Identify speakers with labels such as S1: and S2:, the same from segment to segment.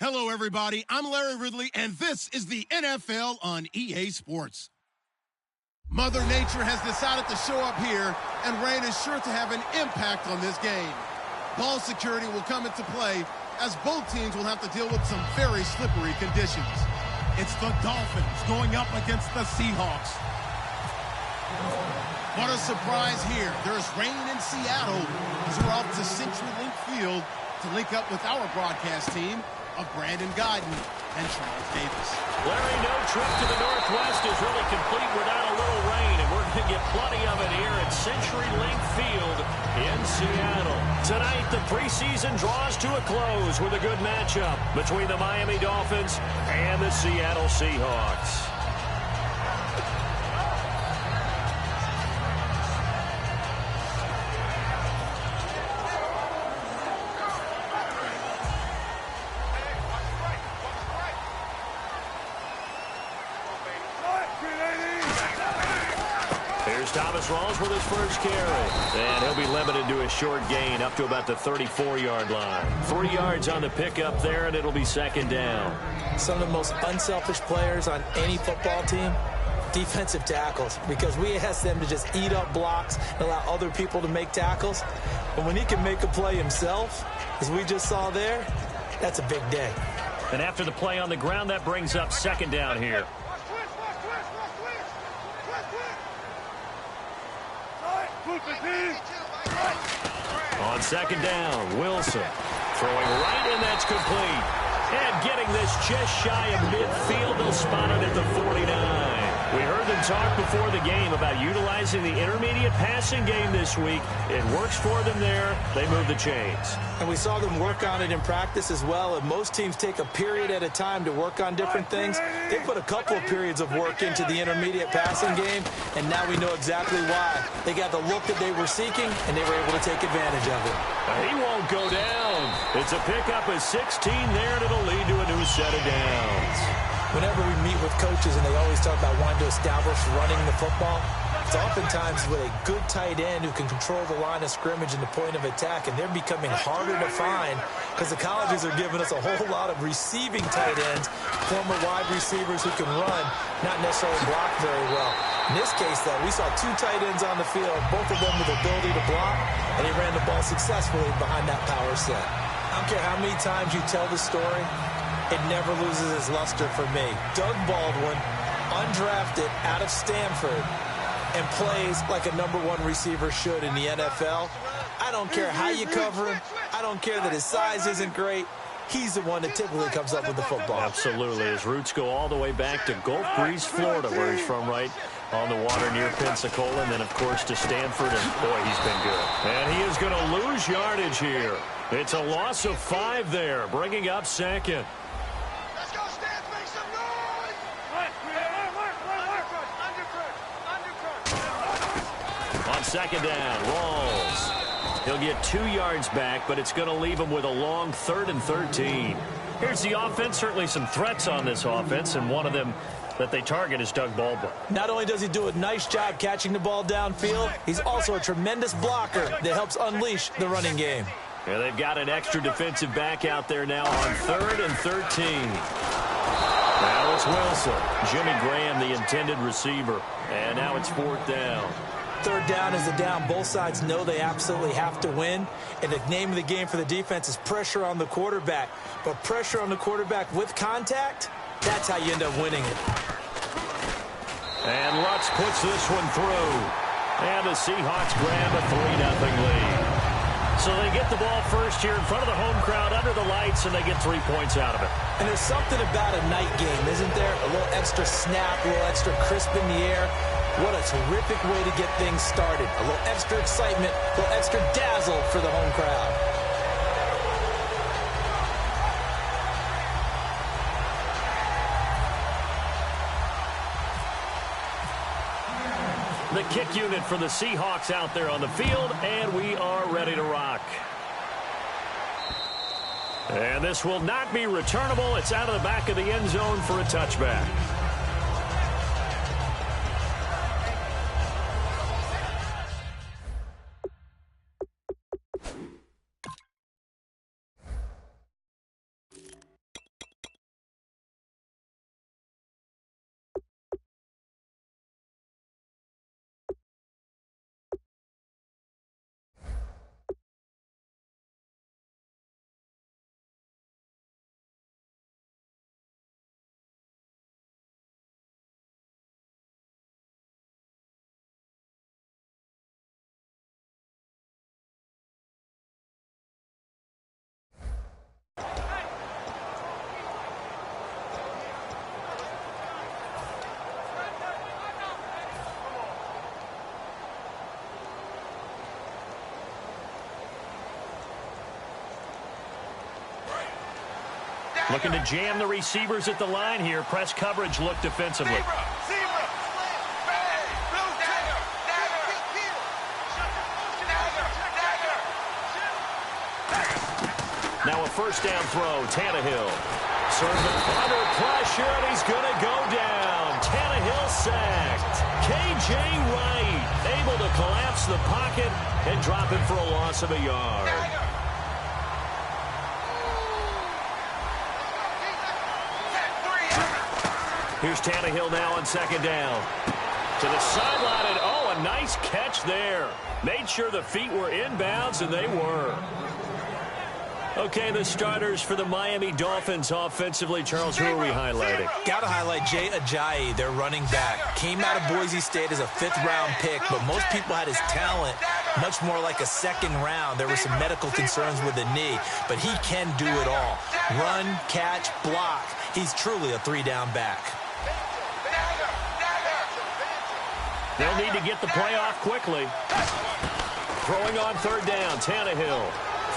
S1: Hello, everybody. I'm Larry Ridley, and this is the NFL on EA Sports. Mother Nature has decided to show up here, and rain is sure to have an impact on this game. Ball security will come into play, as both teams will have to deal with some very slippery conditions. It's the Dolphins going up against the Seahawks. What a surprise here. There's rain in Seattle as we're off to CenturyLink Field to link up with our broadcast team of Brandon Guyton and Charles Davis.
S2: Larry, no trip to the Northwest is really complete without a little rain, and we're going to get plenty of it here at CenturyLink Field in Seattle. Tonight, the preseason draws to a close with a good matchup between the Miami Dolphins and the Seattle Seahawks. Thomas Rawls with his first carry. And he'll be limited to a short gain up to about the 34-yard line. 3 yards on the pickup there, and it'll be second down.
S3: Some of the most unselfish players on any football team, defensive tackles, because we ask them to just eat up blocks and allow other people to make tackles. But when he can make a play himself, as we just saw there, that's a big day.
S2: And after the play on the ground, that brings up second down here. On second down, Wilson throwing right, and that's complete. And getting this just shy of midfield, they'll spot it at the 49. We heard them talk before the game about utilizing the intermediate passing game this week. It works for them there. They move the chains.
S3: And we saw them work on it in practice as well. And most teams take a period at a time to work on different things. They put a couple of periods of work into the intermediate passing game, and now we know exactly why. They got the look that they were seeking, and they were able to take advantage of it.
S2: He won't go down. It's a pickup of 16 there, and it'll lead to a new set of downs.
S3: Whenever we meet with coaches and they always talk about wanting to establish running the football, it's oftentimes with a good tight end who can control the line of scrimmage and the point of attack, and they're becoming harder to find because the colleges are giving us a whole lot of receiving tight ends, former wide receivers who can run, not necessarily block very well. In this case, though, we saw two tight ends on the field, both of them with the ability to block, and he ran the ball successfully behind that power set. I don't care how many times you tell the story, it never loses its luster for me. Doug Baldwin, undrafted out of Stanford, and plays like a #1 receiver should in the NFL. I don't care how you cover him. I don't care that his size isn't great. He's the one that typically comes up with the football.
S2: Absolutely. His roots go all the way back to Gulf Breeze, Florida, where he's from, right on the water near Pensacola, and then, of course, to Stanford, and, boy, he's been good. And he is going to lose yardage here. It's a loss of 5 there, bringing up second. On second down, Rawls. He'll get 2 yards back, but it's going to leave him with a long 3rd and 13. Here's the offense. Certainly some threats on this offense, and one of them that they target is Doug Baldwin.
S3: Not only does he do a nice job catching the ball downfield, he's also a tremendous blocker that helps unleash the running game.
S2: Yeah, they've got an extra defensive back out there now on 3rd and 13. Now it's Wilson. Jimmy Graham, the intended receiver. And now it's 4th down.
S3: 3rd down is a down. Both sides know they absolutely have to win. And the name of the game for the defense is pressure on the quarterback. But pressure on the quarterback with contact, that's how you end up winning it.
S2: And Lutz puts this one through. And the Seahawks grab a 3-0 lead. So they get the ball first here in front of the home crowd under the lights, and they get 3 points out of it.
S3: And there's something about a night game, isn't there? A little extra snap, a little extra crisp in the air. What a terrific way to get things started. A little extra excitement, a little extra dazzle for the home crowd.
S2: The kick unit for the Seahawks out there on the field, and we are ready to rock. And this will not be returnable. It's out of the back of the end zone for a touchback. Looking to jam the receivers at the line here. Press coverage look defensively. Now a first down throw, Tannehill. Serving under pressure, and he's going to go down. Tannehill sacked. K.J. Wright able to collapse the pocket and drop it for a loss of a yard. Here's Tannehill now on second down. To the sideline, and oh, a nice catch there. Made sure the feet were inbounds, and they were. Okay, the starters for the Miami Dolphins offensively. Charles, who are we highlighting?
S3: Got to highlight Jay Ajayi, their running back. Came out of Boise State as a fifth-round pick, but most people had his talent much more like a second round. There were some medical concerns with the knee, but he can do it all. Run, catch, block. He's truly a three-down back.
S2: They'll need to get the play off quickly. Throwing on third down, Tannehill.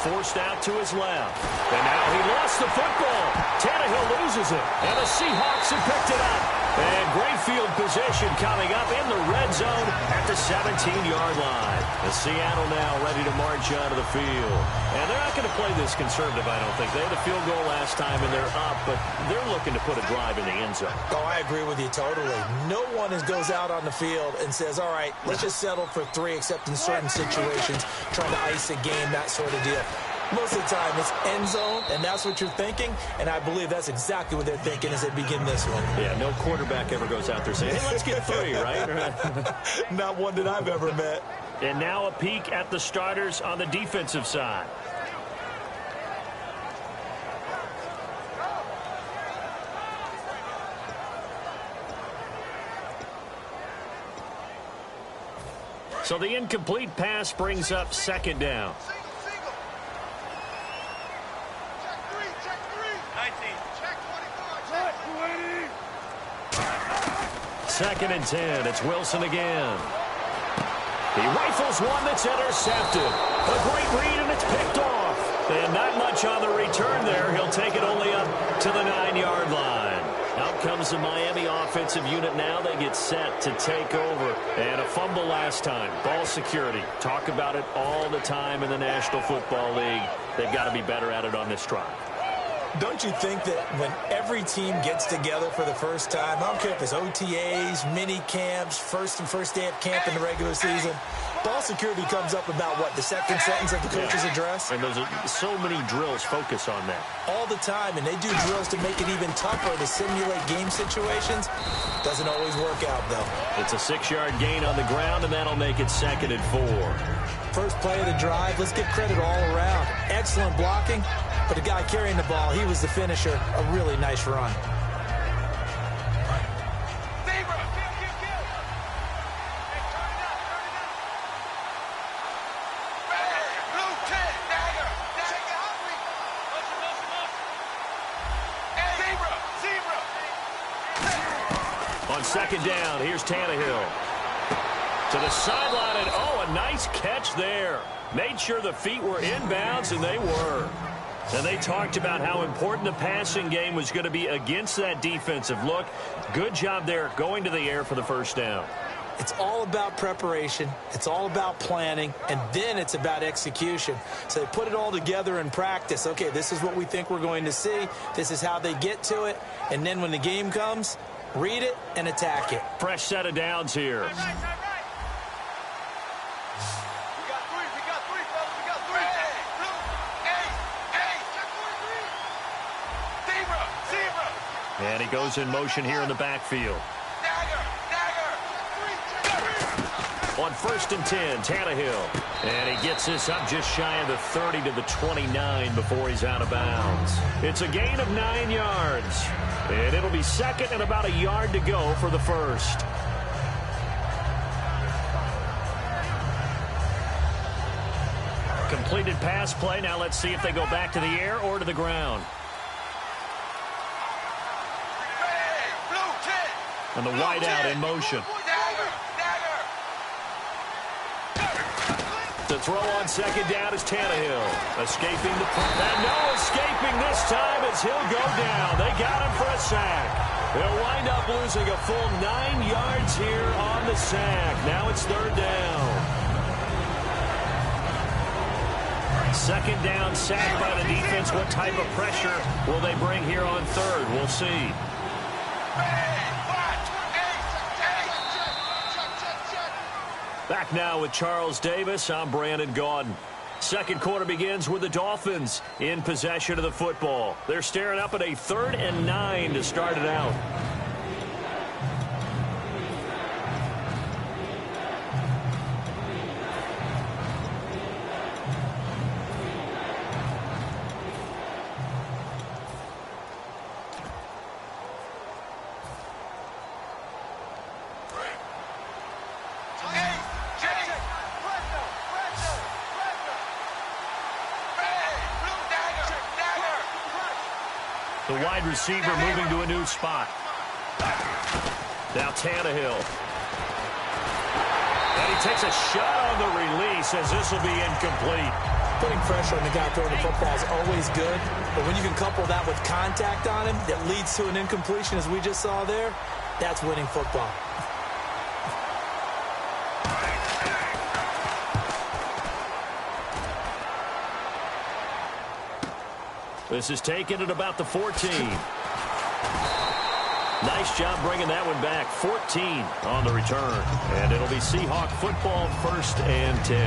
S2: Forced out to his left. And now he lost the football. Tannehill loses it. And the Seahawks have picked it up. And great field position coming up in the red zone at the 17-yard line. The Seattle now ready to march out of the field. And they're not going to play this conservative, I don't think. They had a field goal last time, and they're up, but they're looking to put a drive in the end zone.
S3: Oh, I agree with you totally. No one goes out on the field and says, all right, let's just settle for 3, except in certain situations, trying to ice a game, that sort of deal. Most of the time, it's end zone, and that's what you're thinking, and I believe that's exactly what they're thinking as they begin this one.
S2: Yeah, no quarterback ever goes out there saying, hey, let's get 3, right?
S3: Not one that I've ever met.
S2: And now a peek at the starters on the defensive side. So the incomplete pass brings up second down. Second and 10. It's Wilson again. He rifles one that's intercepted. A great read, and it's picked off. And not much on the return there. He'll take it only up to the 9-yard line. Out comes the Miami offensive unit now. They get set to take over. And a fumble last time. Ball security. Talk about it all the time in the National Football League. They've got to be better at it on this drive.
S3: Don't you think that when every team gets together for the first time, I don't care if it's OTAs, mini camps, first day of camp in the regular season, ball security comes up about what, the second sentence of the coach's address?
S2: And there's so many drills focus on that.
S3: All the time, and they do drills to make it even tougher to simulate game situations. Doesn't always work out, though.
S2: It's a 6-yard gain on the ground, and that'll make it 2nd and 4.
S3: First play of the drive, let's give credit all around. Excellent blocking, but the guy carrying the ball, he was the finisher. A really nice run.
S2: On second down, here's Tannehill. To the sideline, and oh, a nice catch there. Made sure the feet were inbounds, and they were. And they talked about how important the passing game was going to be against that defensive look. Good job there going to the air for the first down.
S3: It's all about preparation. It's all about planning. And then it's about execution. So they put it all together in practice. Okay, this is what we think we're going to see. This is how they get to it. And then when the game comes, read it and attack it.
S2: Fresh set of downs here. And he goes in motion here in the backfield. On 1st and 10, Tannehill. And he gets this up just shy of the 30 to the 29 before he's out of bounds. It's a gain of 9 yards. And it'll be 2nd and about a yard to go for the first. Completed pass play. Now let's see if they go back to the air or to the ground. And the wide out in motion. To throw on second down is Tannehill. Escaping the punt. And no escaping this time as he'll go down. They got him for a sack. They'll wind up losing a full 9 yards here on the sack. Now it's third down. Second down, sack by the defense. What type of pressure will they bring here on third? We'll see. Back now with Charles Davis. I'm Brandon Gaudin. Second quarter begins with the Dolphins in possession of the football. They're staring up at a 3rd and 9 to start it out. The wide receiver moving to a new spot. Now Tannehill. And he takes a shot on the release as this will be incomplete.
S3: Putting pressure on the guy throwing the football is always good, but when you can couple that with contact on him that leads to an incompletion, as we just saw there, that's winning football.
S2: This is taken at about the 14. Nice job bringing that one back. 14 on the return. And it'll be Seahawk football, 1st and 10.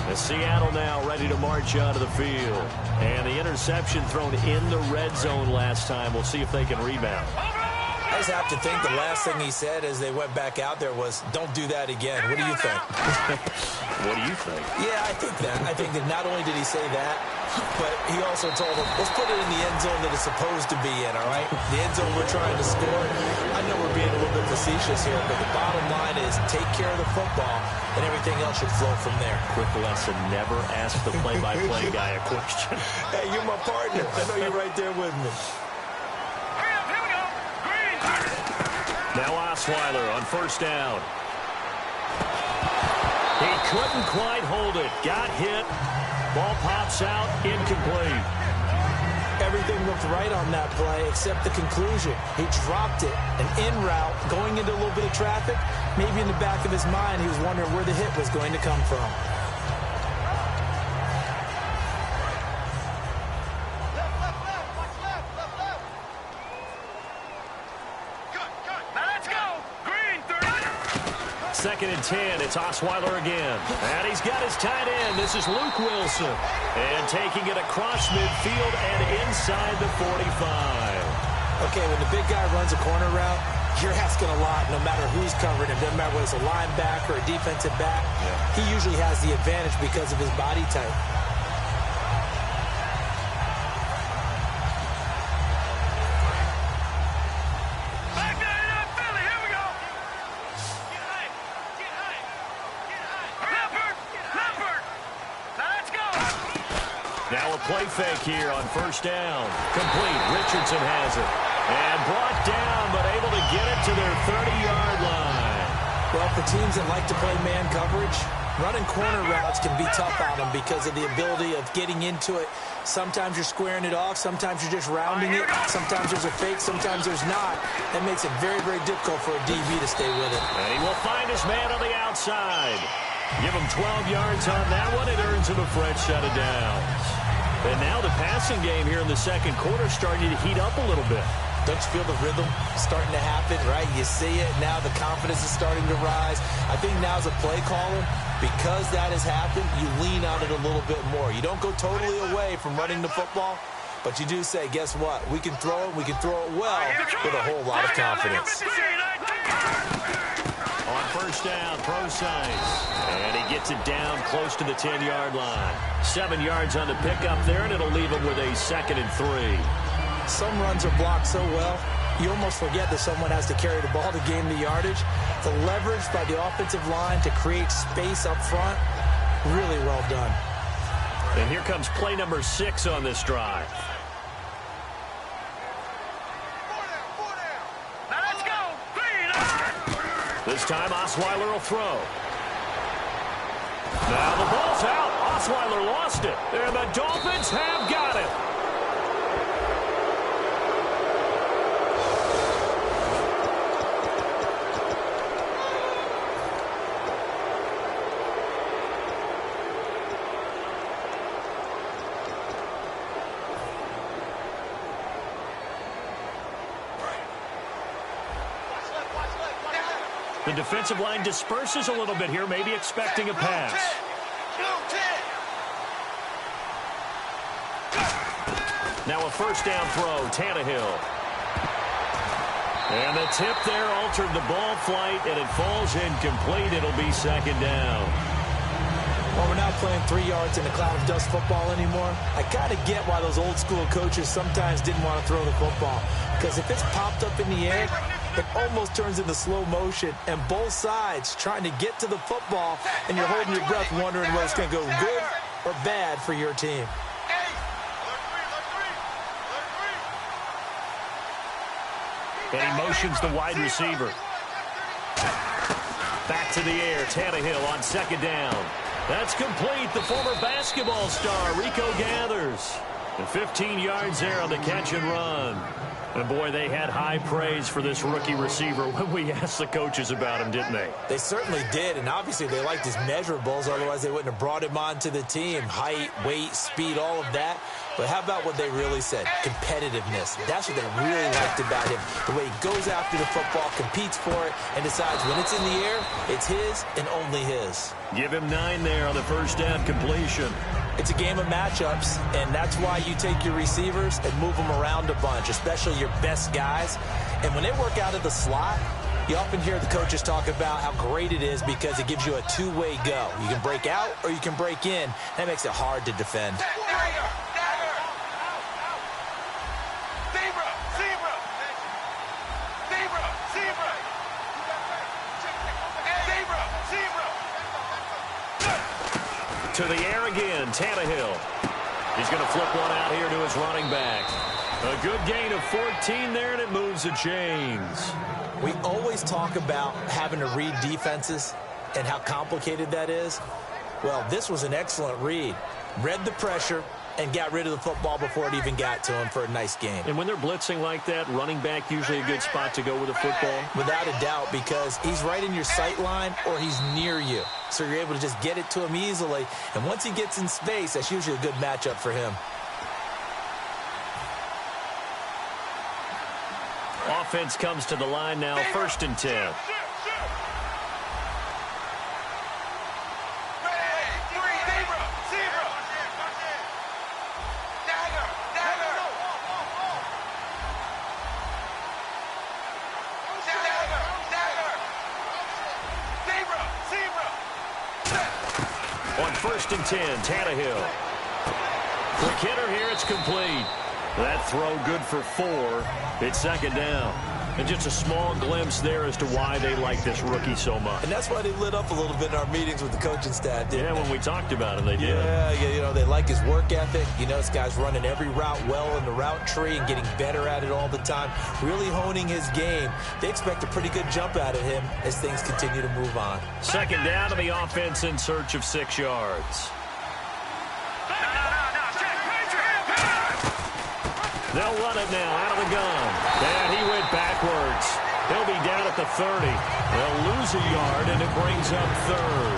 S2: And Seattle now ready to march out of the field. And the interception thrown in the red zone last time. We'll see if they can rebound.
S3: I just have to think the last thing he said as they went back out there was, don't do that again. What do you think?
S2: What do you think?
S3: Yeah, I think that. I think that not only did he say that, but he also told them, let's put it in the end zone that it's supposed to be in, all right? The end zone we're trying to score. I know we're being a little bit facetious here, but the bottom line is take care of the football, and everything else should flow from there.
S2: Quick lesson, never ask the play-by-play guy a question.
S3: Hey, you're my partner. I know you're right there with me.
S2: Now Osweiler on 1st down. He couldn't quite hold it. Got hit. Ball pops out. Incomplete.
S3: Everything looked right on that play except the conclusion. He dropped it. An in route, going into a little bit of traffic. Maybe in the back of his mind, he was wondering where the hit was going to come from.
S2: Second and 10. It's Osweiler again. And he's got his tight end. This is Luke Wilson. And taking it across midfield and inside the 45.
S3: Okay, when the big guy runs a corner route, you're asking a lot no matter who's covering him. Doesn't matter whether it's a linebacker or a defensive back. Yeah. He usually has the advantage because of his body type.
S2: Play fake here on 1st down. Complete. Richardson has it. And brought down, but able to get it to their 30-yard line.
S3: Well, for teams that like to play man coverage, running corner routes can be tough on them because of the ability of getting into it. Sometimes you're squaring it off. Sometimes you're just rounding it. Sometimes there's a fake. Sometimes there's not. That makes it very, very difficult for a DB to stay with it.
S2: And he will find his man on the outside. Give him 12 yards on that one. It earns him a fresh set of downs. And now the passing game here in the second quarter starting to heat up a little bit.
S3: Don't you feel the rhythm starting to happen, right? You see it. Now the confidence is starting to rise. I think now's a play caller. Because that has happened, you lean on it a little bit more. You don't go totally away from running the football, but you do say, guess what? We can throw it. We can throw it well with a whole lot of confidence.
S2: On 1st down, Prosise. And he gets it down close to the 10-yard line. 7 yards on the pickup there, and it'll leave him with a 2nd and 3.
S3: Some runs are blocked so well, you almost forget that someone has to carry the ball to gain the yardage. The leverage by the offensive line to create space up front, really well done.
S2: And here comes play number 6 on this drive. This time, Osweiler will throw. Now the ball's out. Osweiler lost it. And the Dolphins have got it. The defensive line disperses a little bit here, maybe expecting a pass. Now a first down throw, Tannehill. And the tip there altered the ball flight, and it falls incomplete. It'll be second down.
S3: Well, we're not playing 3 yards in a cloud of dust football anymore. I kind of get why those old school coaches sometimes didn't want to throw the football. Because if it's popped up in the air, it almost turns into slow motion, and both sides trying to get to the football, and you're holding your breath wondering whether it's going to go good or bad for your team.
S2: And he motions the wide receiver. Back to the air, Tannehill on second down. That's complete. The former basketball star, Rico Gathers. And 15 yards there on the catch and run. And, boy, they had high praise for this rookie receiver when we asked the coaches about him, didn't they?
S3: They certainly did, and obviously they liked his measurables. Otherwise, they wouldn't have brought him onto the team. Height, weight, speed, all of that. But how about what they really said? Competitiveness. That's what they really liked about him. The way he goes after the football, competes for it, and decides when it's in the air, it's his and only his.
S2: Give him 9 there on the first down completion.
S3: It's a game of matchups, and that's why you take your receivers and move them around a bunch, especially your best guys. And when they work out of the slot, you often hear the coaches talk about how great it is because it gives you a two-way go. You can break out or you can break in. That makes it hard to defend.
S2: To the air again, Tannehill. He's going to flip one out here to his running back. A good gain of 14 there, and it moves the chains.
S3: We always talk about having to read defenses and how complicated that is. Well, this was an excellent read. Read the pressure and got rid of the football before it even got to him for a nice game.
S2: And when they're blitzing like that, running back usually a good spot to go with a football?
S3: Without a doubt, because he's right in your sight line or he's near you. So you're able to just get it to him easily. And once he gets in space, that's usually a good matchup for him.
S2: Offense comes to the line now, 1st and 10. On 1st and 10, Tannehill. Quick hitter here, it's complete. That throw good for 4. It's second down. And just a small glimpse there as to why they like this rookie so much.
S3: And that's why they lit up a little bit in our meetings with the coaching staff, didn't they?
S2: When we talked about him, they did.
S3: Yeah, you know, they like his work ethic. You know, this guy's running every route well in the route tree and getting better at it all the time, really honing his game. They expect a pretty good jump out of him as things continue to move on.
S2: Second down to the offense in search of 6 yards. They'll run it now out of the gun. And he went backwards. He'll be down at the 30. They'll lose a yard, and it brings up 3rd.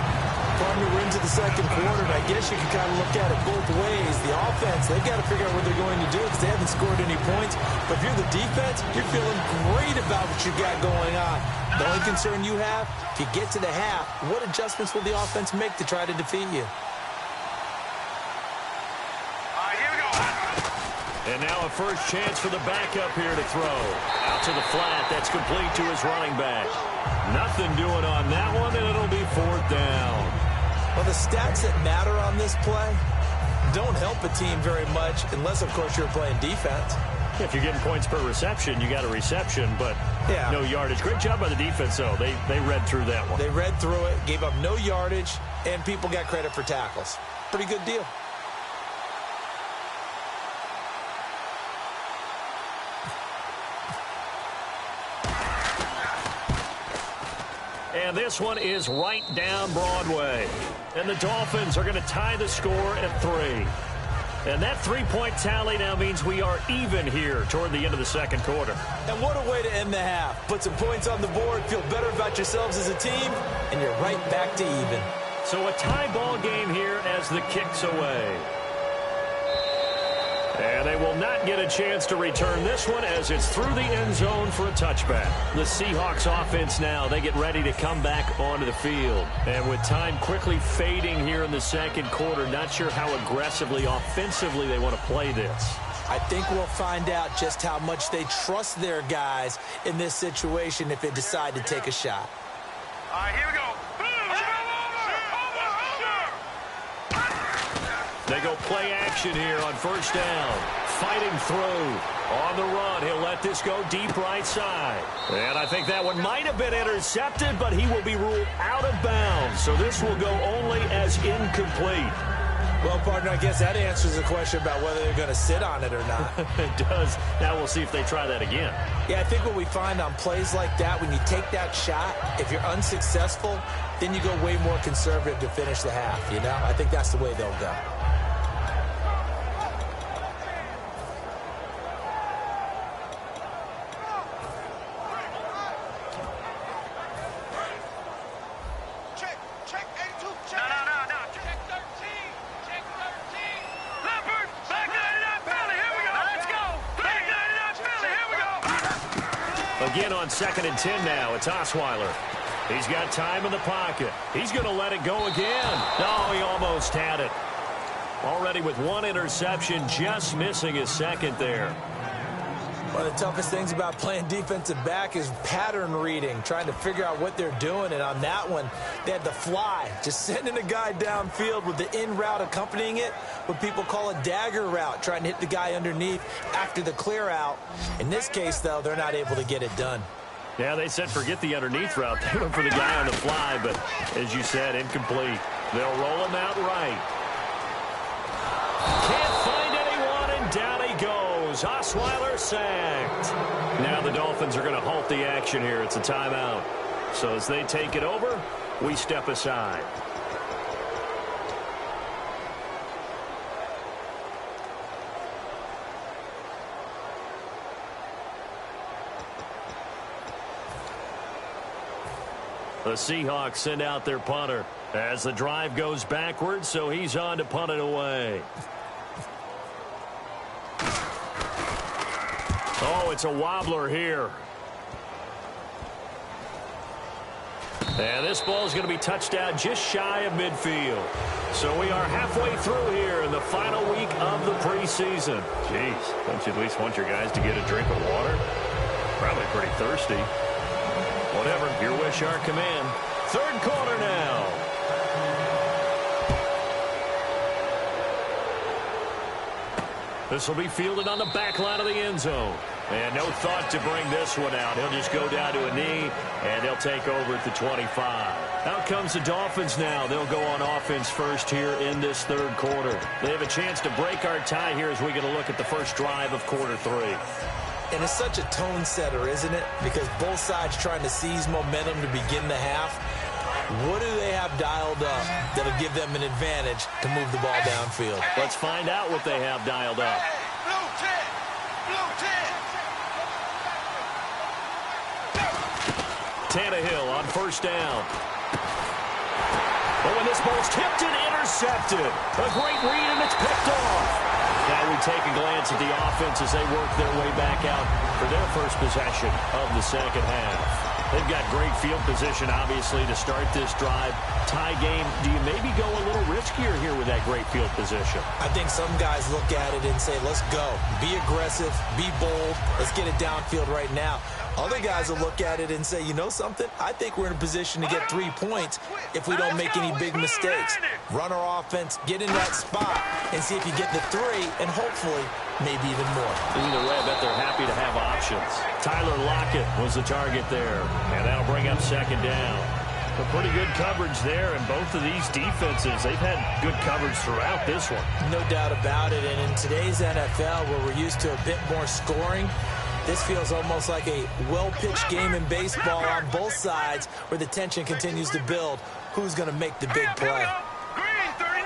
S3: Partner, we're into the second quarter, and I guess you can kind of look at it both ways. The offense, they've got to figure out what they're going to do because they haven't scored any points. But if you're the defense, you're feeling great about what you got going on. The only concern you have, if you get to the half, what adjustments will the offense make to try to defeat you?
S2: And now a first chance for the backup here to throw. Out to the flat. That's complete to his running back. Nothing doing on that one, and it'll be 4th down.
S3: Well, the stats that matter on this play don't help a team very much unless, of course, you're playing defense.
S2: If you're getting points per reception, you got a reception, but no yardage. Great job by the defense, though. They read through that one.
S3: They read through it, gave up no yardage, and people got credit for tackles. Pretty good deal.
S2: And this one is right down Broadway. And the Dolphins are going to tie the score at 3. And that three-point tally now means we are even here toward the end of the second quarter.
S3: And what a way to end the half. Put some points on the board, feel better about yourselves as a team, and you're right back to even.
S2: So a tie ball game here as the kick's away. And they will not get a chance to return this one as it's through the end zone for a touchback. The Seahawks offense now, they get ready to come back onto the field. And with time quickly fading here in the second quarter, not sure how aggressively, offensively they want to play this.
S3: I think we'll find out just how much they trust their guys in this situation if they decide to take a shot.
S4: All right, here we go.
S2: They go play action here on first down. Fighting through. On the run, he'll let this go deep right side. And I think that one might have been intercepted, but he will be ruled out of bounds. So this will go only as incomplete.
S3: Well, partner, I guess that answers the question about whether they're going to sit on it or not.
S2: It does. Now we'll see if they try that again.
S3: Yeah, I think what we find on plays like that, when you take that shot, if you're unsuccessful, then you go way more conservative to finish the half, you know? I think that's the way they'll go.
S2: Again on 2nd and 10 now. It's Osweiler. He's got time in the pocket. He's going to let it go again. No, he almost had it. Already with one interception, just missing his second there.
S3: One of the toughest things about playing defensive back is pattern reading, trying to figure out what they're doing. And on that one, they had the fly, just sending a guy downfield with the in route accompanying it, what people call a dagger route, trying to hit the guy underneath after the clear out. In this case, though, they're not able to get it done.
S2: Yeah, they said forget the underneath route. They went for the guy on the fly, but as you said, incomplete. They'll roll him out right. Can't find anyone, and down he goes. Osweiler sacked. Now the Dolphins are going to halt the action here. It's a timeout. So as they take it over, we step aside. The Seahawks send out their punter as the drive goes backwards, so he's on to punt it away. Oh, it's a wobbler here. And this ball is going to be touched out just shy of midfield. So we are halfway through here in the final week of the preseason. Jeez, don't you at least want your guys to get a drink of water? Probably pretty thirsty. Whatever, your wish, our command. Third quarter now. This will be fielded on the back line of the end zone. And no thought to bring this one out. He'll just go down to a knee, and they'll take over at the 25. Out comes the Dolphins now. They'll go on offense first here in this third quarter. They have a chance to break our tie here as we get a look at the first drive of quarter 3.
S3: And it's such a tone setter, isn't it? Because both sides trying to seize momentum to begin the half. What do they have dialed up that'll give them an advantage to move the ball downfield?
S2: Let's find out what they have dialed up.
S4: Blue 10. Blue 10.
S2: Tannehill on first down. Oh, and this ball's tipped and intercepted. A great read, and it's picked off. Now we take a glance at the offense as they work their way back out for their first possession of the second half. They've got great field position, obviously, to start this drive. Tie game, do you maybe go a little riskier here with that great field position?
S3: I think some guys look at it and say, let's go. Be aggressive. Be bold. Let's get it downfield right now. Other guys will look at it and say, you know something? I think we're in a position to get 3 points if we don't make any big mistakes. Run our offense, get in that spot, and see if you get the 3, and hopefully maybe even more.
S2: Either way, I bet they're happy to have options. Tyler Lockett was the target there, and that'll bring up second down. A pretty good coverage there, and both of these defenses, they've had good coverage throughout this one.
S3: No doubt about it, and in today's NFL, where we're used to a bit more scoring, This feels almost like a well-pitched game in baseball on both sides where the tension continues to build. Who's going to make the big play?
S4: Green, 39.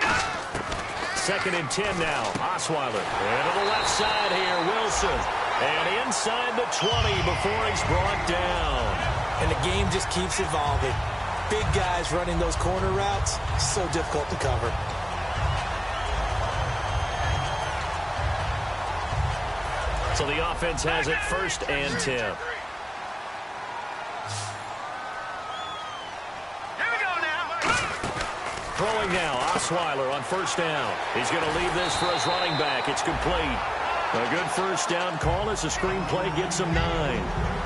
S2: 2nd and 10 now. Osweiler. And to the left side here, Wilson. And inside the 20 before he's brought down.
S3: And the game just keeps evolving. Big guys running those corner routes, so difficult to cover.
S2: So the offense has it 1st and 10.
S4: Here we go now.
S2: Throwing now, Osweiler on 1st down. He's going to leave this for his running back. It's complete. A good 1st down call as the screenplay gets him 9.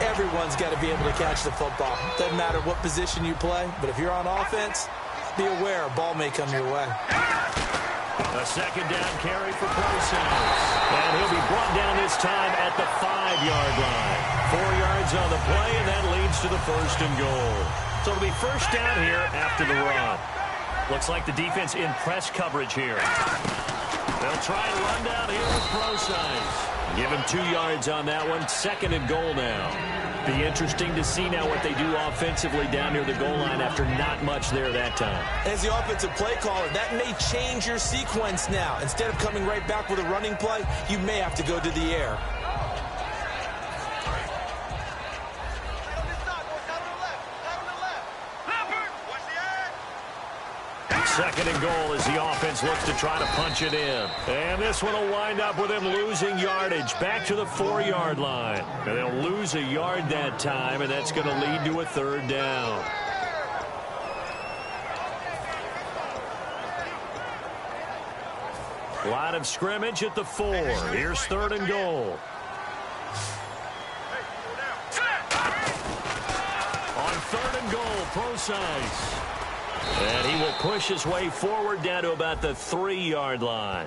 S3: Everyone's got to be able to catch the football. Doesn't matter what position you play, but if you're on offense, be aware a ball may come your way.
S2: A 2nd down carry for Prosise. And he'll be brought down this time at the 5-yard line. 4 yards on the play, and that leads to the 1st and goal. So it'll be 1st down here after the run. Looks like the defense in press coverage here. They'll try and run down here with Prosise. Give him 2 yards on that one. 2nd and goal now. Be interesting to see now what they do offensively down near the goal line after not much there that time.
S3: As the offensive play caller, that may change your sequence now. Instead of coming right back with a running play, you may have to go to the air.
S2: Second and goal as the offense looks to try to punch it in. And this one will wind up with him losing yardage back to the 4-yard line. And they'll lose a yard that time, and that's going to lead to a 3rd down. Line of scrimmage at the 4. Here's 3rd and goal. On 3rd and goal, Prosise. And he will push his way forward down to about the 3-yard line.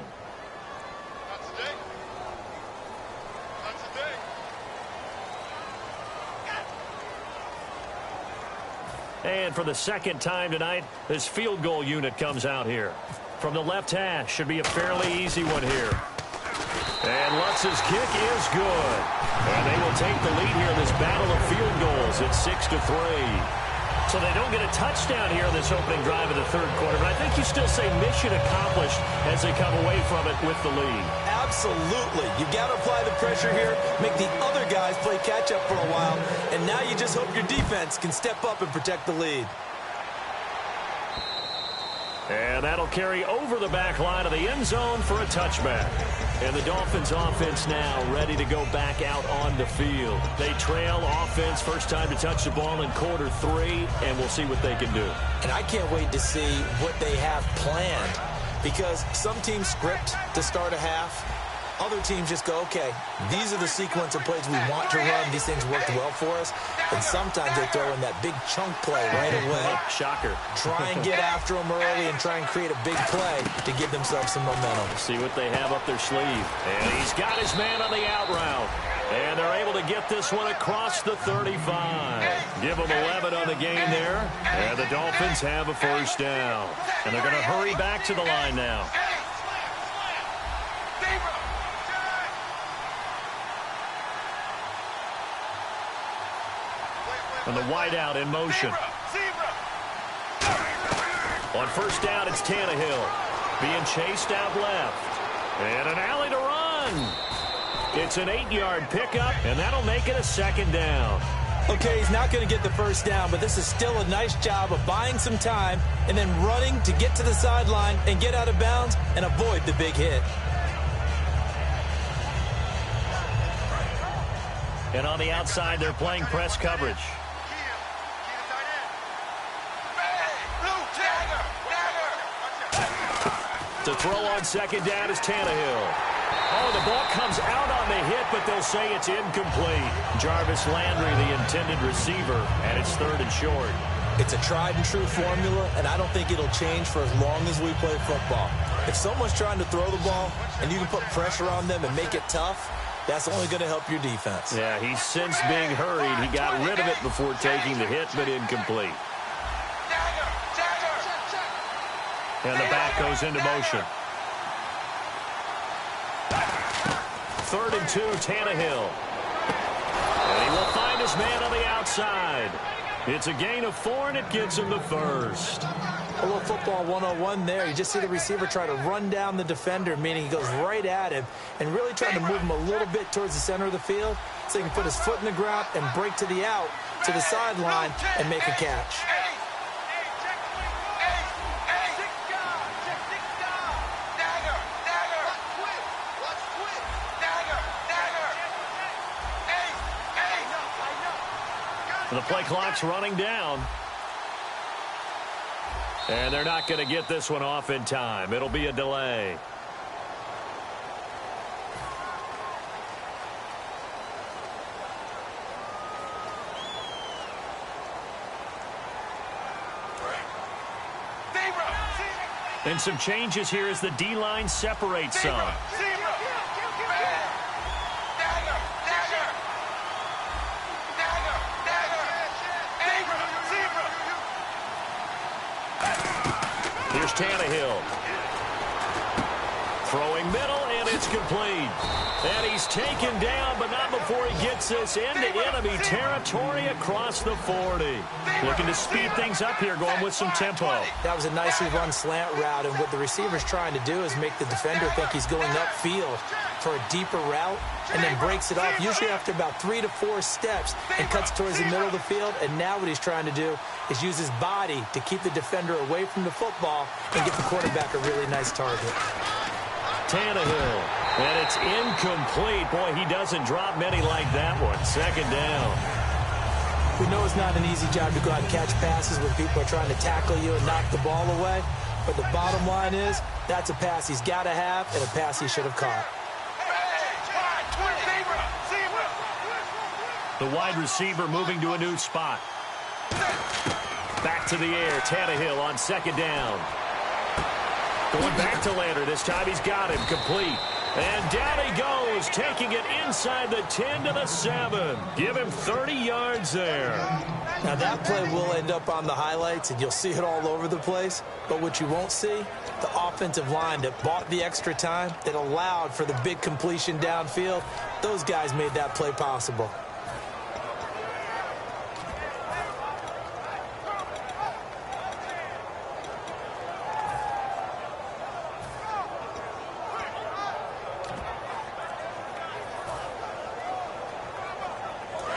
S2: And for the 2nd time tonight, this field goal unit comes out here. From the left hash, should be a fairly easy one here. And Lutz's kick is good. And they will take the lead here in this battle of field goals at 6-3. So they don't get a touchdown here in this opening drive of the 3rd quarter, but I think you still say mission accomplished as they come away from it with the lead.
S3: Absolutely. You've got to apply the pressure here, make the other guys play catch-up for a while, and now you just hope your defense can step up and protect the lead.
S2: And that'll carry over the back line of the end zone for a touchback. And the Dolphins offense now ready to go back out on the field. They trail offense, first time to touch the ball in quarter 3, and we'll see what they can do.
S3: And I can't wait to see what they have planned, because some teams script to start a half. Other teams just go, okay, these are the sequence of plays we want to run. These things worked well for us. And sometimes they throw in that big chunk play right away.
S2: Shocker.
S3: Try and get after them early and try and create a big play to give themselves some momentum.
S2: See what they have up their sleeve. And he's got his man on the out route. And they're able to get this one across the 35. Give them 11 on the game there. And the Dolphins have a 1st down. And they're going to hurry back to the line now. And the wideout in motion. On 1st down, it's Tannehill. Being chased out left. And an alley to run. It's an 8-yard pickup, and that'll make it a 2nd down.
S3: Okay, he's not going to get the 1st down, but this is still a nice job of buying some time and then running to get to the sideline and get out of bounds and avoid the big hit.
S2: And on the outside, they're playing press coverage. To throw on 2nd down is Tannehill. Oh, the ball comes out on the hit, but they'll say it's incomplete. Jarvis Landry, the intended receiver, and it's 3rd and short.
S3: It's a tried-and-true formula, and I don't think it'll change for as long as we play football. If someone's trying to throw the ball and you can put pressure on them and make it tough, that's only going to help your defense.
S2: Yeah, he's since being hurried. He got rid of it before taking the hit, but incomplete. And the back goes into motion. 3rd and 2, Tannehill. And he will find his man on the outside. It's a gain of 4, and it gets him the first.
S3: A little football 101 there. You just see the receiver try to run down the defender, meaning he goes right at him and really trying to move him a little bit towards the center of the field so he can put his foot in the ground and break to the out, to the sideline, and make a catch.
S2: The play clock's running down. And they're not going to get this one off in time. It'll be a delay. And some changes here as the D-line separates some. Here's Tannehill. Throwing middle, and it's complete. And he's taken down, but not before he gets this into enemy territory across the 40. Looking to speed things up here, going with some tempo.
S3: That was a nicely run slant route, and what the receiver's trying to do is make the defender think he's going upfield for a deeper route, and then breaks it off, usually after about 3 to 4 steps, and cuts towards the middle of the field. And now what he's trying to do is use his body to keep the defender away from the football and get the quarterback a really nice target.
S2: Tannehill, and it's incomplete. Boy, he doesn't drop many like that one. Second down.
S3: We know it's not an easy job to go out and catch passes when people are trying to tackle you and knock the ball away, but the bottom line is that's a pass he's got to have and a pass he should have caught.
S2: The wide receiver moving to a new spot. Back to the air. Tannehill on second down. Going back to Lander. This time he's got him complete. And down he goes, taking it inside the 10 to the 7. Give him 30 yards there.
S3: Now that play will end up on the highlights, and you'll see it all over the place. But what you won't see, the offensive line that bought the extra time, that allowed for the big completion downfield, those guys made that play possible.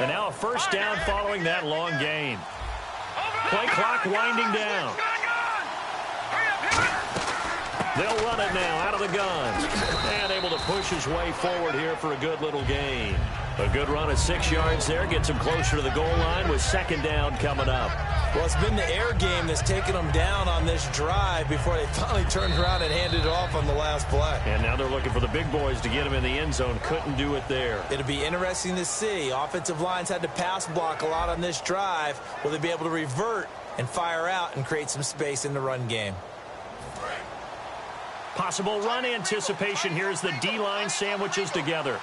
S2: And now a first down following that long gain. Play clock winding down. They'll run it now out of the gun. And able to push his way forward here for a good little gain. A good run of 6 yards there. Gets him closer to the goal line with second down coming up.
S3: Well, it's been the air game that's taken them down on this drive before they finally turned around and handed it off on the last play.
S2: And now they're looking for the big boys to get him in the end zone. Couldn't do it there.
S3: It'll be interesting to see. Offensive lines had to pass block a lot on this drive. Will they be able to revert and fire out and create some space in the run game?
S2: Possible run anticipation here as the D-line sandwiches together.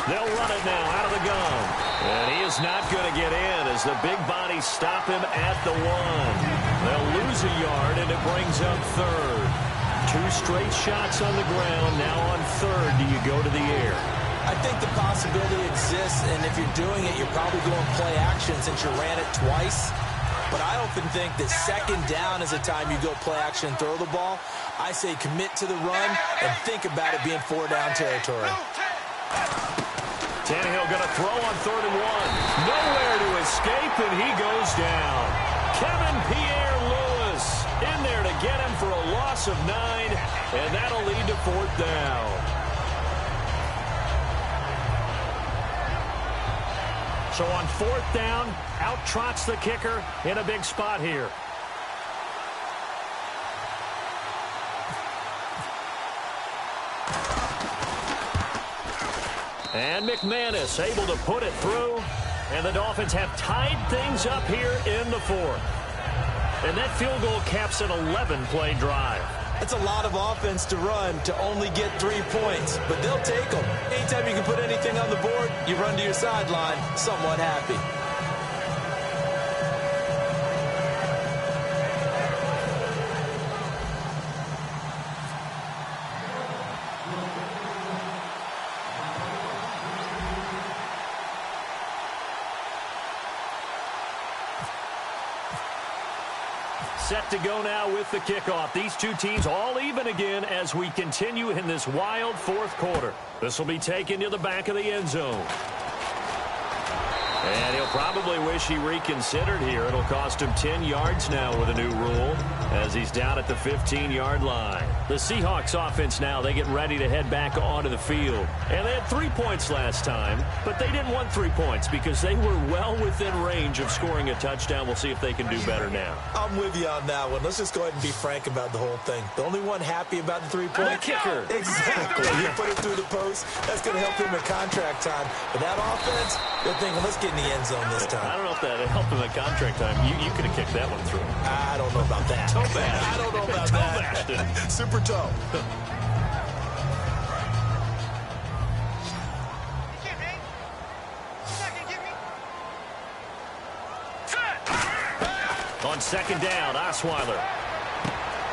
S2: They'll run it now out of the gun. And he is not going to get in as the big bodies stop him at the 1. They'll lose a yard, and it brings up third. 2 straight shots on the ground. Now on third, do you go to the air?
S3: I think the possibility exists, and if you're doing it, you're probably going play action since you ran it twice. But I often think that second down is the time you go play action and throw the ball. I say commit to the run and think about it being 4-down territory.
S2: Tannehill going to throw on 3rd and 1. Nowhere to escape, and he goes down. Kevin Pierre-Louis in there to get him for a loss of 9, and that'll lead to 4th down. So on 4th down, out trots the kicker in a big spot here. And McManus able to put it through. And the Dolphins have tied things up here in the 4th. And that field goal caps an 11-play drive.
S3: That's a lot of offense to run to only get 3 points, but they'll take them. Anytime you can put anything on the board, you run to your sideline somewhat happy.
S2: Set to go now with the kickoff. These two teams all even again as we continue in this wild fourth quarter. This will be taken to the back of the end zone. And he'll probably wish he reconsidered here. It'll cost him 10 yards now with a new rule as he's down at the 15-yard line. The Seahawks offense now, they get ready to head back onto the field. And they had 3 points last time, but they didn't want 3 points because they were well within range of scoring a touchdown. We'll see if they can do better now.
S3: I'm with you on that one. Let's just go ahead and be frank about the whole thing. The only one happy about the 3-point
S2: The kicker.
S3: Exactly. You put it through the post. That's going to help him at contract time. But that offense, they're thinking, let's get in the end zone this time.
S2: I don't know if that helped him at contract time. You could have kicked that one through.
S3: I don't know about that.
S2: Toe bash.
S3: I don't know about
S2: Toe
S3: that.
S2: bashed it.
S3: Super toe.
S2: On second down, Osweiler.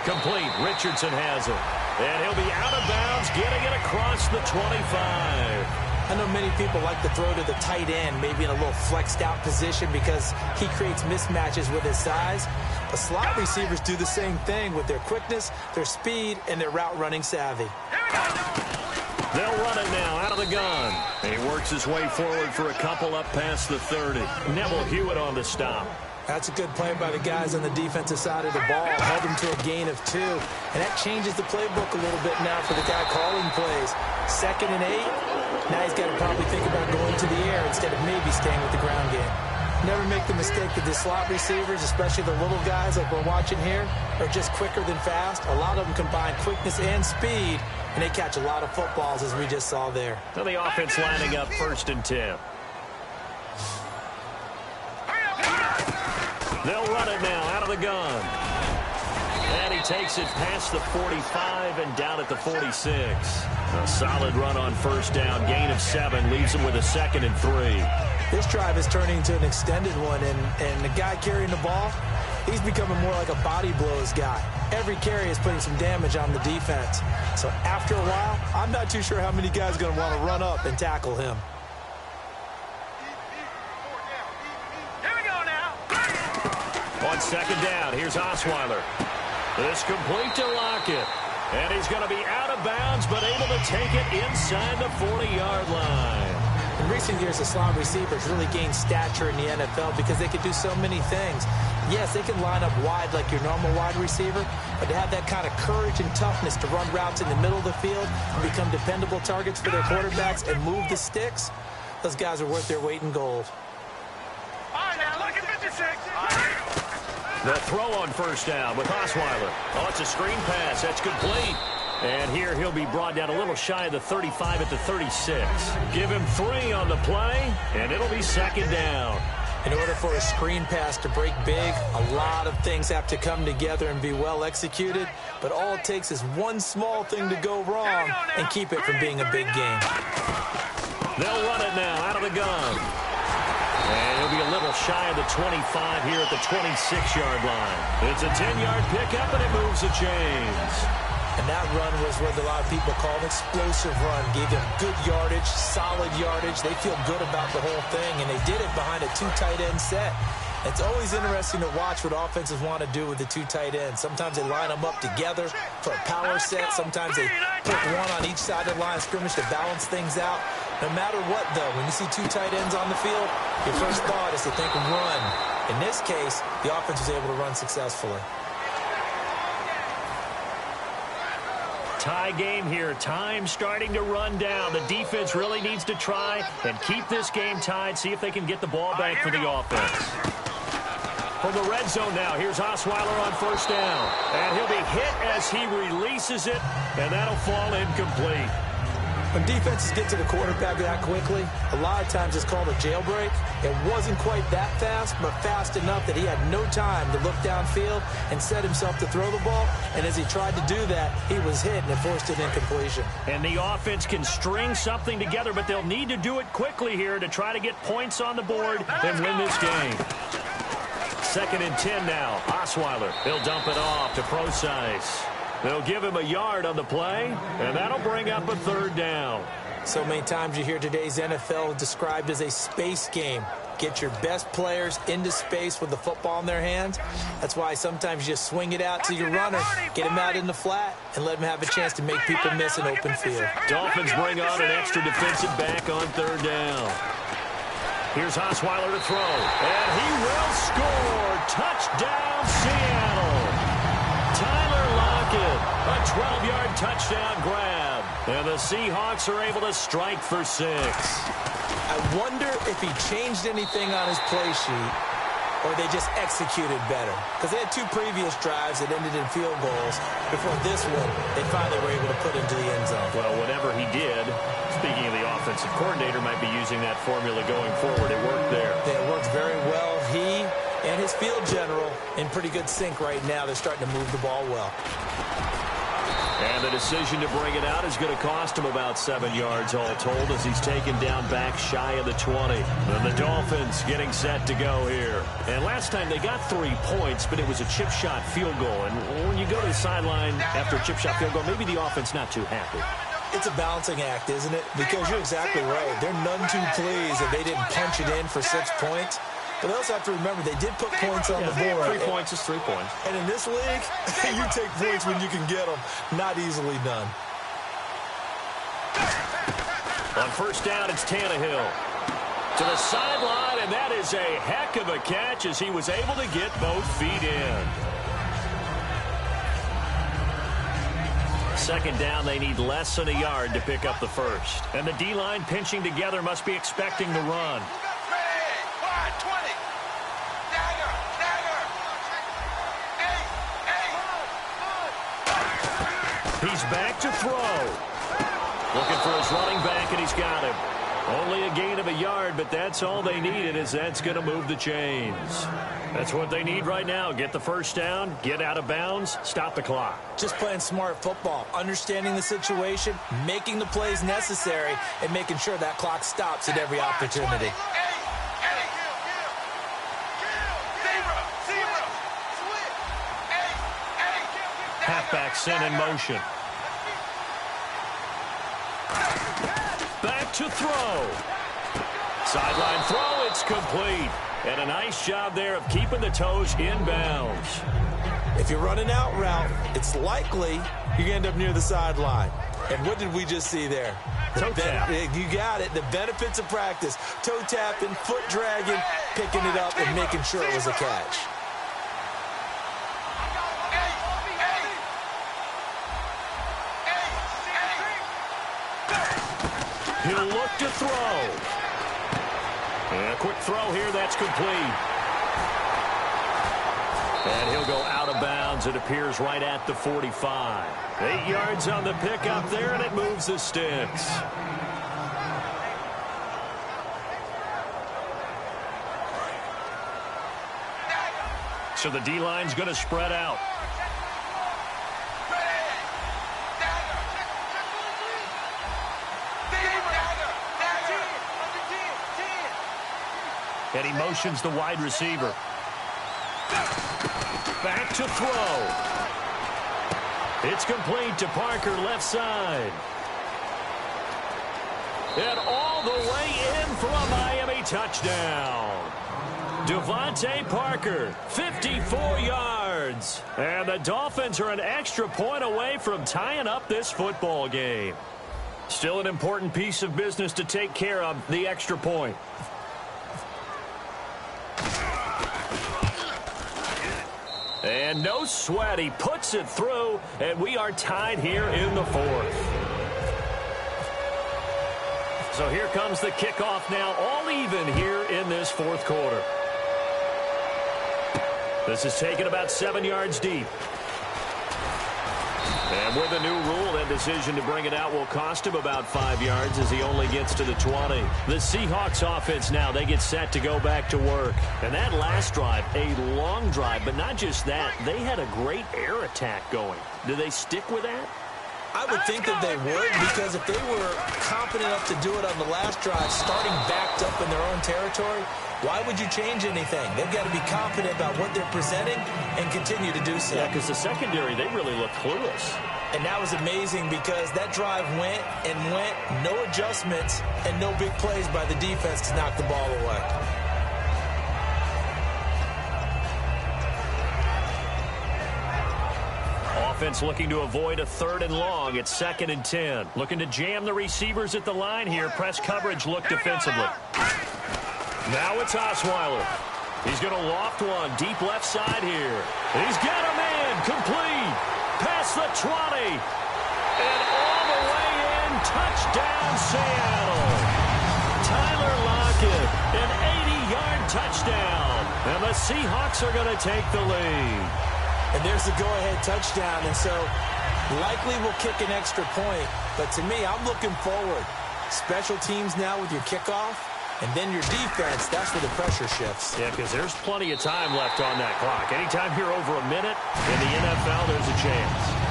S2: Complete. Richardson has it. And he'll be out of bounds, getting it across the 25.
S3: I know many people like to throw to the tight end, maybe in a little flexed out position because he creates mismatches with his size. But slot receivers do the same thing with their quickness, their speed, and their route running savvy.
S2: They'll run it now out of the gun. He works his way forward for a couple up past the 30. Neville Hewitt on the stop.
S3: That's a good play by the guys on the defensive side of the ball. Held him to a gain of 2. And that changes the playbook a little bit now for the guy calling plays. 2nd and 8. Now he's got to probably think about going to the air instead of maybe staying with the ground game. Never make the mistake that the slot receivers, especially the little guys like we're watching here, are just quicker than fast. A lot of them combine quickness and speed, and they catch a lot of footballs as we just saw there.
S2: So the offense lining up 1st and 10. They'll run it now out of the gun. And he takes it past the 45 and down at the 46. A solid run on 1st down. Gain of 7 leaves him with a 2nd and 3.
S3: This drive is turning into an extended one, and the guy carrying the ball, he's becoming more like a body blows guy. Every carry is putting some damage on the defense. So after a while, I'm not too sure how many guys are going to want to run up and tackle him.
S2: On 2nd down, here's Osweiler. This complete to Lockett. And he's going to be out of bounds, but able to take it inside the 40-yard line.
S3: In recent years, the slot receivers really gained stature in the NFL because they could do so many things. Yes, they can line up wide like your normal wide receiver, but to have that kind of courage and toughness to run routes in the middle of the field and become dependable targets for their quarterbacks and move the sticks, those guys are worth their weight in gold.
S4: All right, now look at 56.
S2: The throw on 1st down with Osweiler. Oh, it's a screen pass. That's complete. And here he'll be brought down a little shy of the 35 at the 36. Give him 3 on the play, and it'll be 2nd down.
S3: In order for a screen pass to break big, a lot of things have to come together and be well executed. But all it takes is one small thing to go wrong and keep it from being a big game.
S2: They'll run it now out of the gun. And he'll be a little shy of the 25 here at the 26-yard line. It's a 10-yard pickup, and it moves the chains.
S3: And that run was what a lot of people call an explosive run. Gave them good yardage, solid yardage. They feel good about the whole thing, and they did it behind a 2 tight end set. It's always interesting to watch what offenses want to do with the 2 tight ends. Sometimes they line them up together for a power set. Sometimes they put one on each side of the line of scrimmage to balance things out. No matter what, though, when you see 2 tight ends on the field, your first thought is to think run. In this case, the offense was able to run successfully.
S2: Tie game here. Time starting to run down. The defense really needs to try and keep this game tied, see if they can get the ball back for the offense. From the red zone now, here's Osweiler on 1st down. And he'll be hit as he releases it, and that'll fall incomplete.
S3: When defenses get to the quarterback that quickly, a lot of times it's called a jailbreak. It wasn't quite that fast, but fast enough that he had no time to look downfield and set himself to throw the ball. And as he tried to do that, he was hit and it forced an incompletion.
S2: And the offense can string something together, but they'll need to do it quickly here to try to get points on the board and win this game. 2nd and 10 now. Osweiler, he'll dump it off to Procise. They'll give him a yard on the play, and that'll bring up a 3rd down.
S3: So many times you hear today's NFL described as a space game. get your best players into space with the football in their hands. That's why sometimes you just swing it out to your runner, get him out in the flat, and let him have a chance to make people miss an open field.
S2: Dolphins bring on an extra defensive back on third down. Here's Osweiler to throw, and he will score. Touchdown, Seattle. Tyler Lockett, a 12-yard touchdown grab. And the Seahawks are able to strike for 6.
S3: I wonder if he changed anything on his play sheet or they just executed better. Because they had 2 previous drives that ended in field goals. Before this one, they finally were able to put into the end zone.
S2: Well, whatever he did, speaking of the offensive coordinator, might be using that formula going forward. It worked there.
S3: Yeah, it worked very well. He and his field general in pretty good sync right now. They're starting to move the ball well.
S2: And the decision to bring it out is going to cost him about 7 yards all told as he's taken down back shy of the 20. And the Dolphins getting set to go here. And last time they got 3 points, but it was a chip shot field goal. And when you go to the sideline after a chip shot field goal, maybe the offense not too happy.
S3: It's a balancing act, isn't it? Because you're exactly right. They're none too pleased that they didn't punch it in for 6 points. But they also have to remember they did put points on the board.
S2: 3 points is 3 points.
S3: And in this league, you take points when you can get them. Not easily done.
S2: On first down, it's Tannehill. To the sideline, and that is a heck of a catch as he was able to get both feet in. Second down, they need less than a yard to pick up the first. And the D-line pinching together must be expecting the run. He's back to throw. Looking for his running back, and he's got him. Only a gain of a yard, but that's all they needed, as that's going to move the chains. That's what they need right now. Get the first down, get out of bounds, stop the clock.
S3: Just playing smart football, understanding the situation, making the plays necessary, and making sure that clock stops at every opportunity.
S2: Halfback sent in motion. Back to throw. Sideline throw, it's complete. And a nice job there of keeping the toes in bounds.
S3: If you're running out route, it's likely you're going to end up near the sideline. And what did we just see there?
S2: Toe tap.
S3: You got it. The benefits of practice. Toe tapping, foot dragging, picking it up, and making sure it was a catch.
S2: He'll look to throw. And a quick throw here, that's complete. And he'll go out of bounds. It appears right at the 45. 8 yards on the pickup there, and it moves the sticks. So the D-line's going to spread out. And he motions the wide receiver. Back to throw. It's complete to Parker, left side. And all the way in for a Miami touchdown. Devontae Parker, 54 yards. And the Dolphins are an extra point away from tying up this football game. Still an important piece of business to take care of, the extra point. And no sweat, he puts it through, and we are tied here in the fourth. So here comes the kickoff now, all even here in this fourth quarter. This is taken about 7 yards deep. And with a new rule, that decision to bring it out will cost him about 5 yards as he only gets to the 20. The Seahawks offense now, they get set to go back to work. And that last drive, a long drive, but not just that, they had a great air attack going. Do they stick with that?
S3: I would think that they would, because if they were confident enough to do it on the last drive, starting backed up in their own territory, why would you change anything? They've got to be confident about what they're presenting and continue to do so.
S2: Yeah, because the secondary, they really look clueless.
S3: And that was amazing because that drive went and went, no adjustments and no big plays by the defense to knock the ball away.
S2: offense looking to avoid a 3rd and long. It's 2nd and 10. Looking to jam the receivers at the line here. Press coverage look defensively. Now it's Osweiler. He's going to loft one deep left side here. He's got a man complete. Past the 20. And all the way in. Touchdown, Seattle. Tyler Lockett, an 80-yard touchdown. And the Seahawks are going to take the lead.
S3: And there's the go-ahead touchdown. And so likely will kick an extra point. But to me, I'm looking forward. Special teams now with your kickoff. And then your defense, that's where the pressure shifts.
S2: Yeah, because there's plenty of time left on that clock. Anytime you're over a minute in the NFL, there's a chance.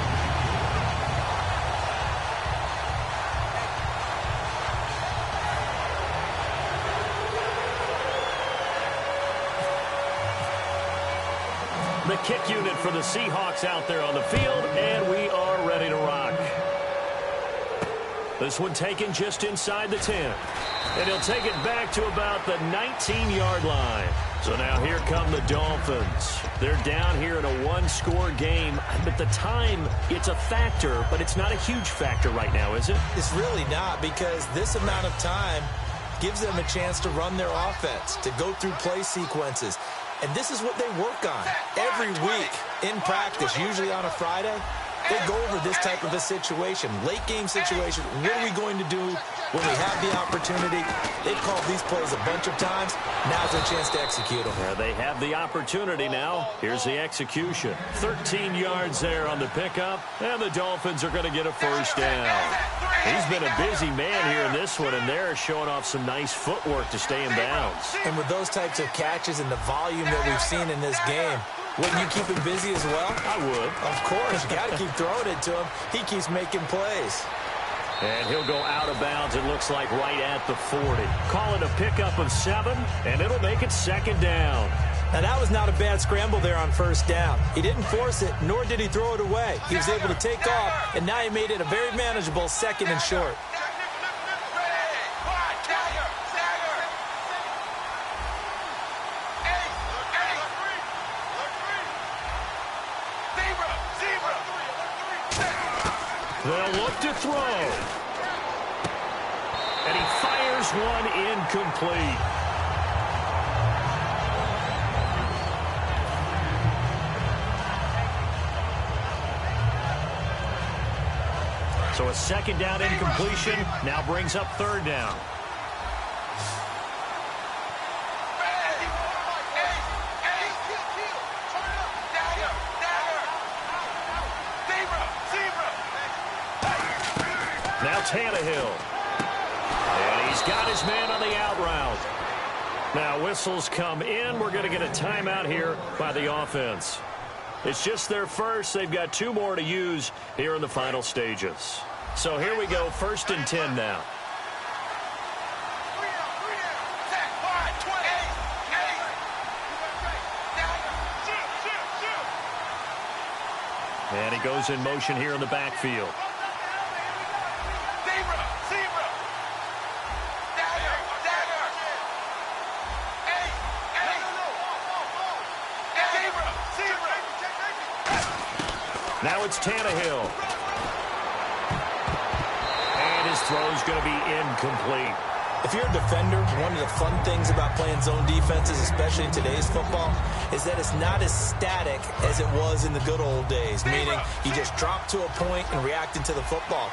S2: The kick unit for the Seahawks out there on the field, and we are ready to rock. This one taken just inside the 10. And he'll take it back to about the 19-yard line. So now here come the Dolphins. They're down here in a one-score game. But the time, it's a factor, but it's not a huge factor right now, is it?
S3: It's really not, because this amount of time gives them a chance to run their offense, to go through play sequences. And this is what they work on every week in practice, usually on a Friday. They go over this type of a situation, late game situation. What are we going to do when we have the opportunity? They've called these plays a bunch of times. Now's their chance to execute them.
S2: Yeah, they have the opportunity now. Here's the execution. 13 yards there on the pickup, and the Dolphins are going to get a first down. He's been a busy man here in this one, and they're showing off some nice footwork to stay in bounds.
S3: And with those types of catches and the volume that we've seen in this game, wouldn't you keep him busy as well?
S2: I would.
S3: Of course. You got to keep throwing it to him. He keeps making plays.
S2: And he'll go out of bounds, it looks like, right at the 40. Call it a pickup of 7, and it'll make it 2nd down.
S3: Now, that was not a bad scramble there on 1st down. He didn't force it, nor did he throw it away. He was able to take off, and now he made it a very manageable 2nd and short.
S2: They'll look to throw. And he fires one incomplete. So a 2nd down incompletion now brings up 3rd down. Now Tannehill. And he's got his man on the out route. Now whistles come in. We're going to get a timeout here by the offense. It's just their first. They've got 2 more to use here in the final stages. So here we go, 1st and 10 now. And he goes in motion here in the backfield. Now it's Tannehill. And his throw's going to be incomplete.
S3: If you're a defender, one of the fun things about playing zone defenses, especially in today's football, is that it's not as static as it was in the good old days, meaning you just drop to a point and react into the football.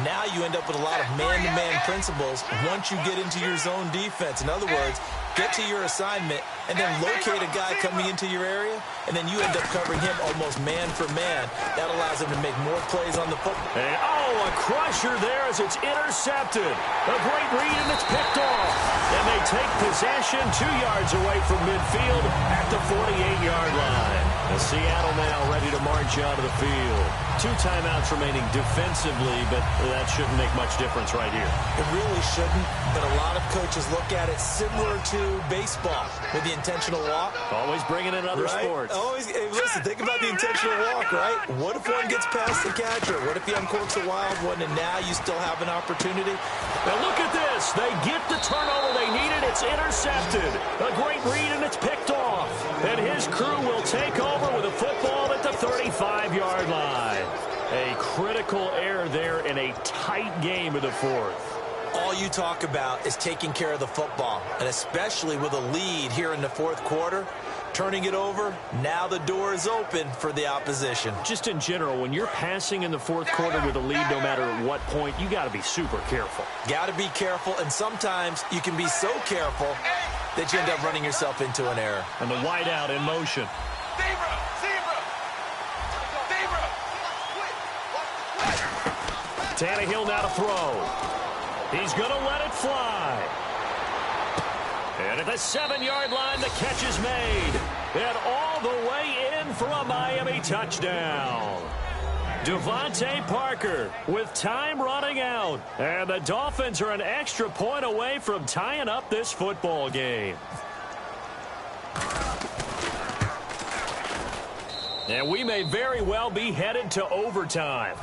S3: Now you end up with a lot of man-to-man principles once you get into your zone defense. In other words, get to your assignment and then locate a guy coming into your area, and then you end up covering him almost man for man. That allows him to make more plays on the football.
S2: And, a crusher there as it's intercepted. A great read, and it's picked off. And they take possession 2 yards away from midfield at the 48-yard line. And Seattle now ready to march out of the field. 2 timeouts remaining defensively, but that shouldn't make much difference right here.
S3: It really shouldn't, but a lot of coaches look at it similar to baseball with the intentional walk.
S2: Always bringing in other sports.
S3: Always, hey, listen, think about the intentional walk, right? What if one gets past the catcher? What if he uncorks a wild one, and now you still have an opportunity?
S2: Now look at this. They get the turnover they needed. It's intercepted. A great read, and it's picked off. And his crew will take over with a football at the 35-yard line. a tight game in the fourth.
S3: All you talk about is taking care of the football, and especially with a lead here in the fourth quarter, turning it over, now the door is open for the opposition.
S2: Just in general, when you're passing in the fourth quarter with a lead, no matter what point, you got to be super careful.
S3: Got to be careful, and sometimes you can be so careful that you end up running yourself into an error.
S2: And the wideout in motion. Tannehill now to throw. He's going to let it fly. And at the 7-yard line, the catch is made. And all the way in for a Miami touchdown. Devontae Parker with time running out. And the Dolphins are an extra point away from tying up this football game. And we may very well be headed to overtime.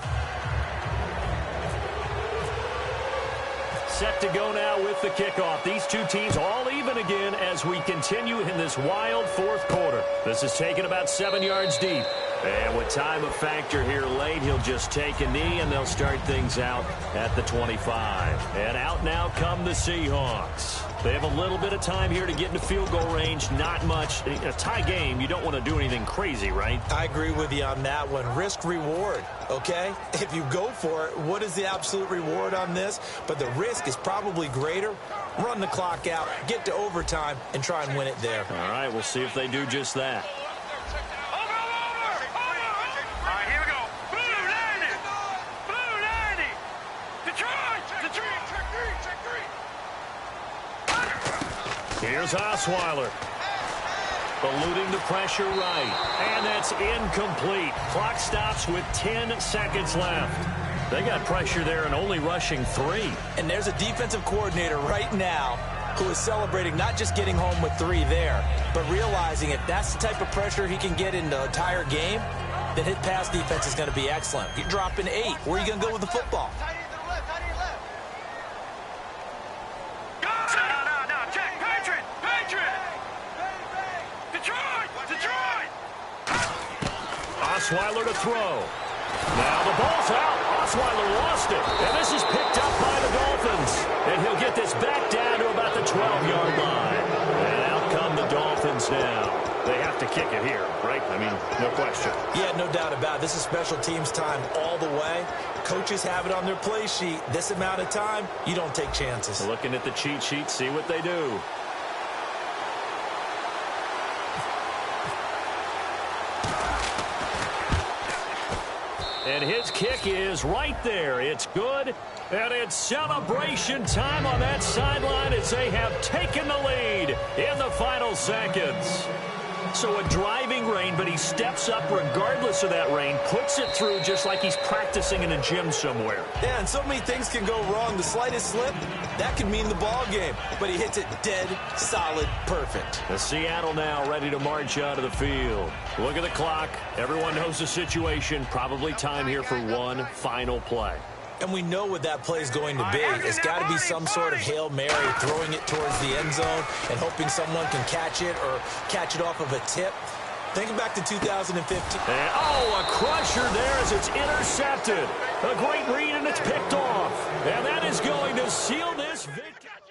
S2: Set to go now with the kickoff. These two teams all even again as we continue in this wild fourth quarter. This is taken about 7 yards deep. And with time a factor here late, he'll just take a knee and they'll start things out at the 25. And out now come the Seahawks. They have a little bit of time here to get into field goal range. Not much. A tie game, you don't want to do anything crazy, right?
S3: I agree with you on that one. Risk reward, okay? If you go for it, what is the absolute reward on this? But the risk is probably greater. Run the clock out, get to overtime, and try and win it there.
S2: All right, we'll see if they do just that. Here's Osweiler. Eluding the pressure right. And that's incomplete. Clock stops with 10 seconds left. They got pressure there and only rushing 3.
S3: And there's a defensive coordinator right now who is celebrating not just getting home with 3 there, but realizing if that's the type of pressure he can get in the entire game, then his pass defense is going to be excellent. You're dropping 8. Where are you going to go with the football?
S2: Osweiler to throw. Now the ball's out. Osweiler lost it. And this is picked up by the Dolphins. And he'll get this back down to about the 12-yard line. And out come the Dolphins now. They have to kick it here, right? I mean, no question.
S3: Yeah, no doubt about it. This is special teams time all the way. Coaches have it on their play sheet. This amount of time, you don't take chances.
S2: Looking at the cheat sheet, see what they do. And his kick is right there. It's good. And it's celebration time on that sideline as they have taken the lead in the final seconds. So a driving rain, but he steps up regardless of that rain, puts it through just like he's practicing in a gym somewhere.
S3: Yeah, and so many things can go wrong. The slightest slip, that could mean the ball game. But he hits it dead, solid, perfect.
S2: The Seattle now ready to march out of the field. Look at the clock. Everyone knows the situation. Probably time here for one final play.
S3: And we know what that play is going to be. It's got to be some sort of Hail Mary, throwing it towards the end zone and hoping someone can catch it or catch it off of a tip. Think back to 2015.
S2: And, a crusher there as it's intercepted. A great read, and it's picked off. And that is going to seal this victory.